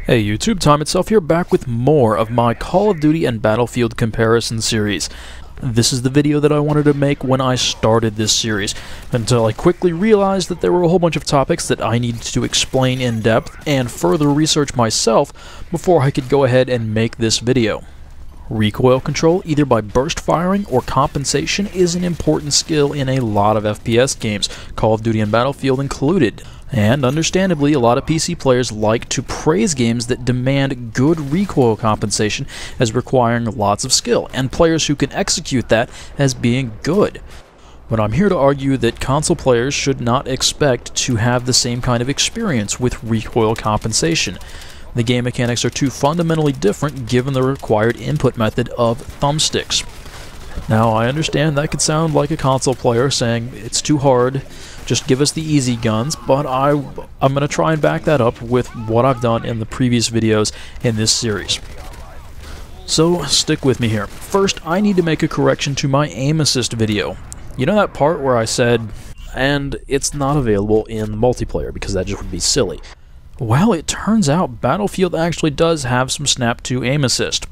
Hey YouTube, Time Itself here, back with more of my Call of Duty and Battlefield comparison series. This is the video that I wanted to make when I started this series, until I quickly realized that there were a whole bunch of topics that I needed to explain in depth and further research myself before I could go ahead and make this video. Recoil control, either by burst firing or compensation, is an important skill in a lot of FPS games, Call of Duty and Battlefield included. And understandably, a lot of PC players like to praise games that demand good recoil compensation as requiring lots of skill, and players who can execute that as being good. But I'm here to argue that console players should not expect to have the same kind of experience with recoil compensation. The game mechanics are too fundamentally different given the required input method of thumbsticks. Now, I understand that could sound like a console player saying, it's too hard, just give us the easy guns, but I'm going to try and back that up with what I've done in the previous videos in this series. So, stick with me here. First, I need to make a correction to my aim assist video. You know that part where I said, and it's not available in multiplayer because that just would be silly. Well, it turns out Battlefield actually does have some snap to aim assist.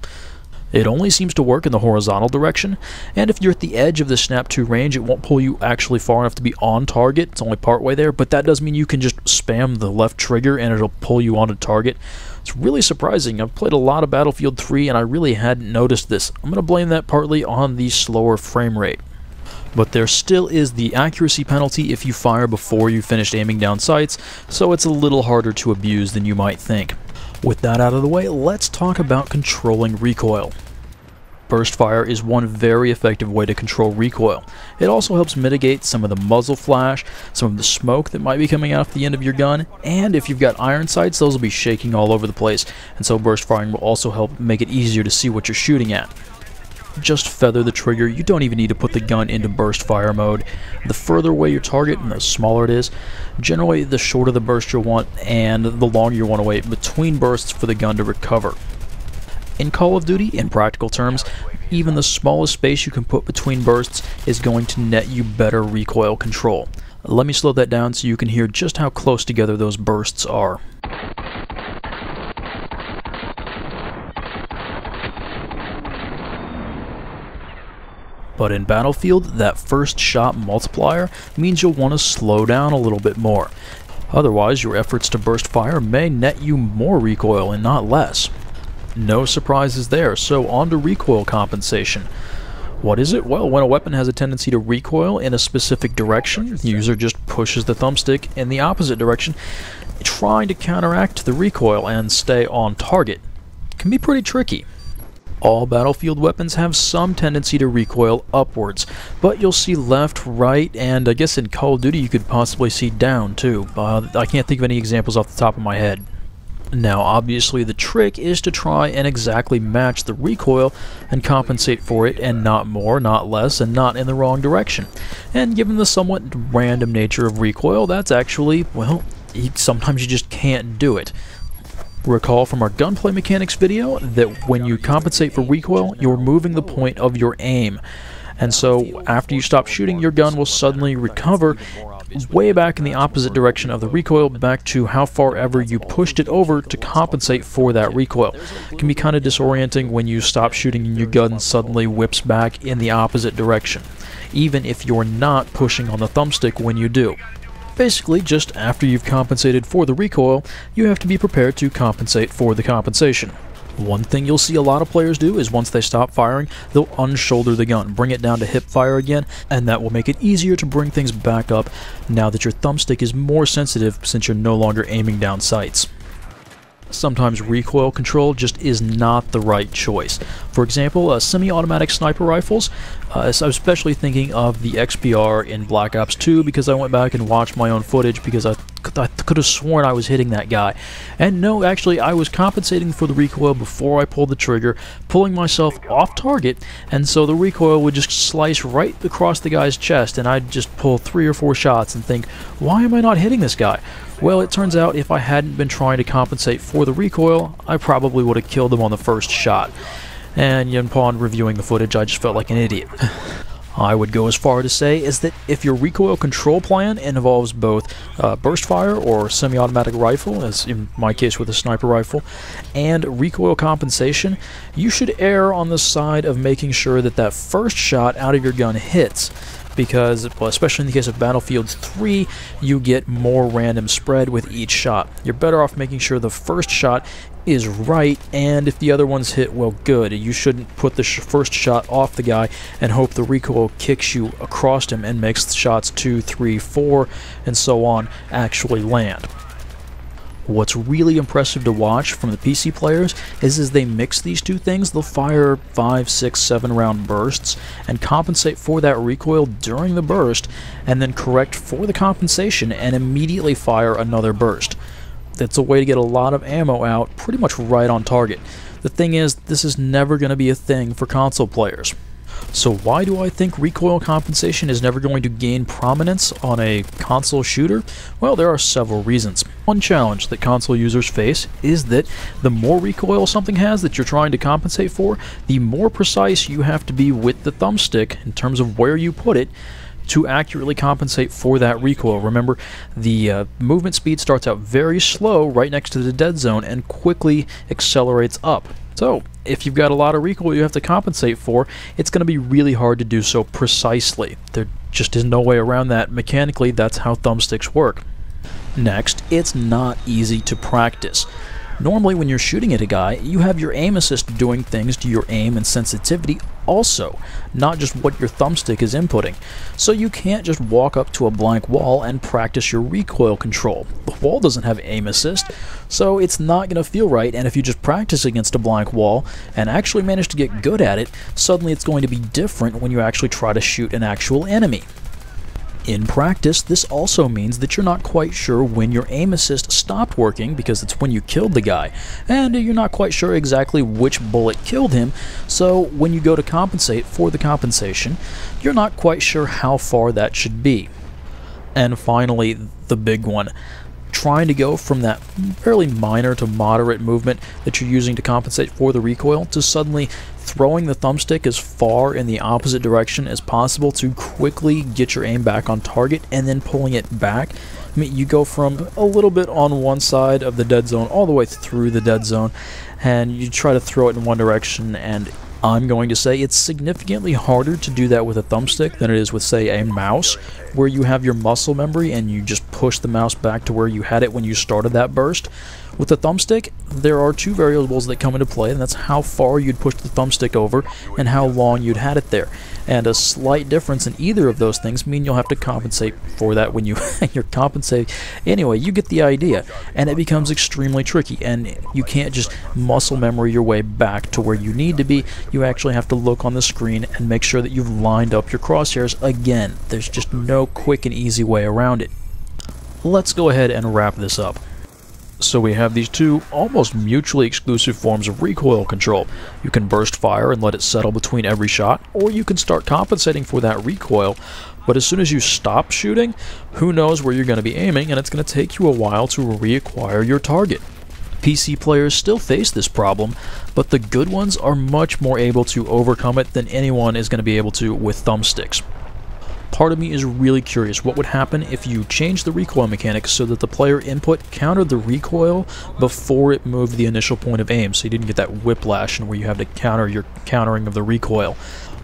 It only seems to work in the horizontal direction, and if you're at the edge of the snap to range, it won't pull you actually far enough to be on target. It's only part way there, but that does mean you can just spam the left trigger and it'll pull you onto target. It's really surprising. I've played a lot of Battlefield 3 and I really hadn't noticed this. I'm going to blame that partly on the slower frame rate. But there still is the accuracy penalty if you fire before you finished aiming down sights, so it's a little harder to abuse than you might think. With that out of the way, let's talk about controlling recoil. Burst fire is one very effective way to control recoil. It also helps mitigate some of the muzzle flash, some of the smoke that might be coming out the end of your gun, and if you've got iron sights, those will be shaking all over the place, and so burst firing will also help make it easier to see what you're shooting at. Just feather the trigger. You don't even need to put the gun into burst fire mode. The further away your target and the smaller it is, generally the shorter the burst you'll want and the longer you want to wait between bursts for the gun to recover. In Call of Duty, in practical terms, even the smallest space you can put between bursts is going to net you better recoil control. Let me slow that down so you can hear just how close together those bursts are. But in Battlefield, that first shot multiplier means you'll want to slow down a little bit more. Otherwise, your efforts to burst fire may net you more recoil and not less. No surprises there, so on to recoil compensation. What is it? Well, when a weapon has a tendency to recoil in a specific direction, the user just pushes the thumbstick in the opposite direction, trying to counteract the recoil and stay on target. It can be pretty tricky. All Battlefield weapons have some tendency to recoil upwards, but you'll see left, right, and I guess in Call of Duty you could possibly see down too. I can't think of any examples off the top of my head. Now obviously the trick is to try and exactly match the recoil and compensate for it, and not more, not less, and not in the wrong direction. And given the somewhat random nature of recoil, that's actually, well, sometimes you just can't do it. Recall from our gunplay mechanics video that when you compensate for recoil, you're moving the point of your aim. And so after you stop shooting, your gun will suddenly recover way back in the opposite direction of the recoil, back to how far ever you pushed it over to compensate for that recoil. It can be kind of disorienting when you stop shooting and your gun suddenly whips back in the opposite direction, even if you're not pushing on the thumbstick when you do. Basically, just after you've compensated for the recoil, you have to be prepared to compensate for the compensation. One thing you'll see a lot of players do is once they stop firing, they'll unshoulder the gun, bring it down to hip fire again, and that will make it easier to bring things back up now that your thumbstick is more sensitive since you're no longer aiming down sights. Sometimes recoil control just is not the right choice. For example, semi-automatic sniper rifles, I'm especially thinking of the XPR in Black Ops 2 because I went back and watched my own footage because I could have sworn I was hitting that guy. And no, actually I was compensating for the recoil before I pulled the trigger, pulling myself off target, and so the recoil would just slice right across the guy's chest and I'd just pull 3 or 4 shots and think, why am I not hitting this guy? Well, it turns out if I hadn't been trying to compensate for the recoil, I probably would have killed him on the first shot. And upon reviewing the footage, I just felt like an idiot. I would go as far to say is that if your recoil control plan involves both burst fire or semi-automatic rifle, as in my case with a sniper rifle, and recoil compensation, you should err on the side of making sure that that first shot out of your gun hits. Because, well, especially in the case of Battlefield 3, you get more random spread with each shot. You're better off making sure the first shot is right, and if the other ones hit, well, good. You shouldn't put the first shot off the guy and hope the recoil kicks you across him and makes the shots 2, 3, 4, and so on actually land. What's really impressive to watch from the PC players is as they mix these two things, they'll fire 5, 6, 7 round bursts and compensate for that recoil during the burst, and then correct for the compensation and immediately fire another burst. That's a way to get a lot of ammo out pretty much right on target. The thing is, this is never going to be a thing for console players. So why do I think recoil compensation is never going to gain prominence on a console shooter? Well, there are several reasons. One challenge that console users face is that the more recoil something has that you're trying to compensate for, the more precise you have to be with the thumbstick in terms of where you put it to accurately compensate for that recoil. Remember, the movement speed starts out very slow right next to the dead zone and quickly accelerates up. So, if you've got a lot of recoil you have to compensate for, it's going to be really hard to do so precisely. There just is no way around that. Mechanically, that's how thumbsticks work. Next, it's not easy to practice. Normally, when you're shooting at a guy, you have your aim assist doing things to your aim and sensitivity also, not just what your thumbstick is inputting. So you can't just walk up to a blank wall and practice your recoil control. The wall doesn't have aim assist, so it's not going to feel right, and if you just practice against a blank wall and actually manage to get good at it, suddenly it's going to be different when you actually try to shoot an actual enemy. In practice, this also means that you're not quite sure when your aim assist stopped working because it's when you killed the guy, and you're not quite sure exactly which bullet killed him, so when you go to compensate for the compensation, you're not quite sure how far that should be. And finally, the big one. Trying to go from that fairly minor to moderate movement that you're using to compensate for the recoil to suddenly throwing the thumbstick as far in the opposite direction as possible to quickly get your aim back on target and then pulling it back. I mean, you go from a little bit on one side of the dead zone all the way through the dead zone, and you try to throw it in one direction, and I'm going to say it's significantly harder to do that with a thumbstick than it is with, say, a mouse, where you have your muscle memory and you just push the mouse back to where you had it when you started that burst. With the thumbstick, there are two variables that come into play, and that's how far you'd push the thumbstick over and how long you'd had it there. And a slight difference in either of those things mean you'll have to compensate for that when you're compensating. Anyway, you get the idea, and it becomes extremely tricky, and you can't just muscle memory your way back to where you need to be. You actually have to look on the screen and make sure that you've lined up your crosshairs again. There's just no quick and easy way around it. Let's go ahead and wrap this up. So we have these two almost mutually exclusive forms of recoil control. You can burst fire and let it settle between every shot, or you can start compensating for that recoil, but as soon as you stop shooting, who knows where you're going to be aiming, and it's going to take you a while to reacquire your target. PC players still face this problem, but the good ones are much more able to overcome it than anyone is going to be able to with thumbsticks. Part of me is really curious what would happen if you changed the recoil mechanics so that the player input countered the recoil before it moved the initial point of aim, so you didn't get that whiplash and where you have to counter your countering of the recoil.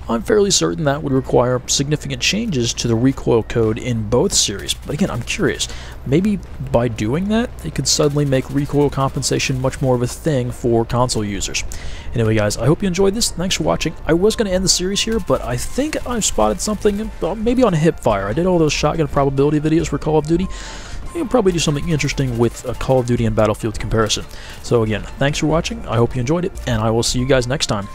I'm fairly certain that would require significant changes to the recoil code in both series, but again, I'm curious. Maybe by doing that, it could suddenly make recoil compensation much more of a thing for console users. Anyway guys, I hope you enjoyed this. Thanks for watching. I was going to end the series here, but I think I've spotted something, maybe on hip fire. I did all those shotgun probability videos for Call of Duty. You can probably do something interesting with a Call of Duty and Battlefield comparison. So again, thanks for watching. I hope you enjoyed it, and I will see you guys next time.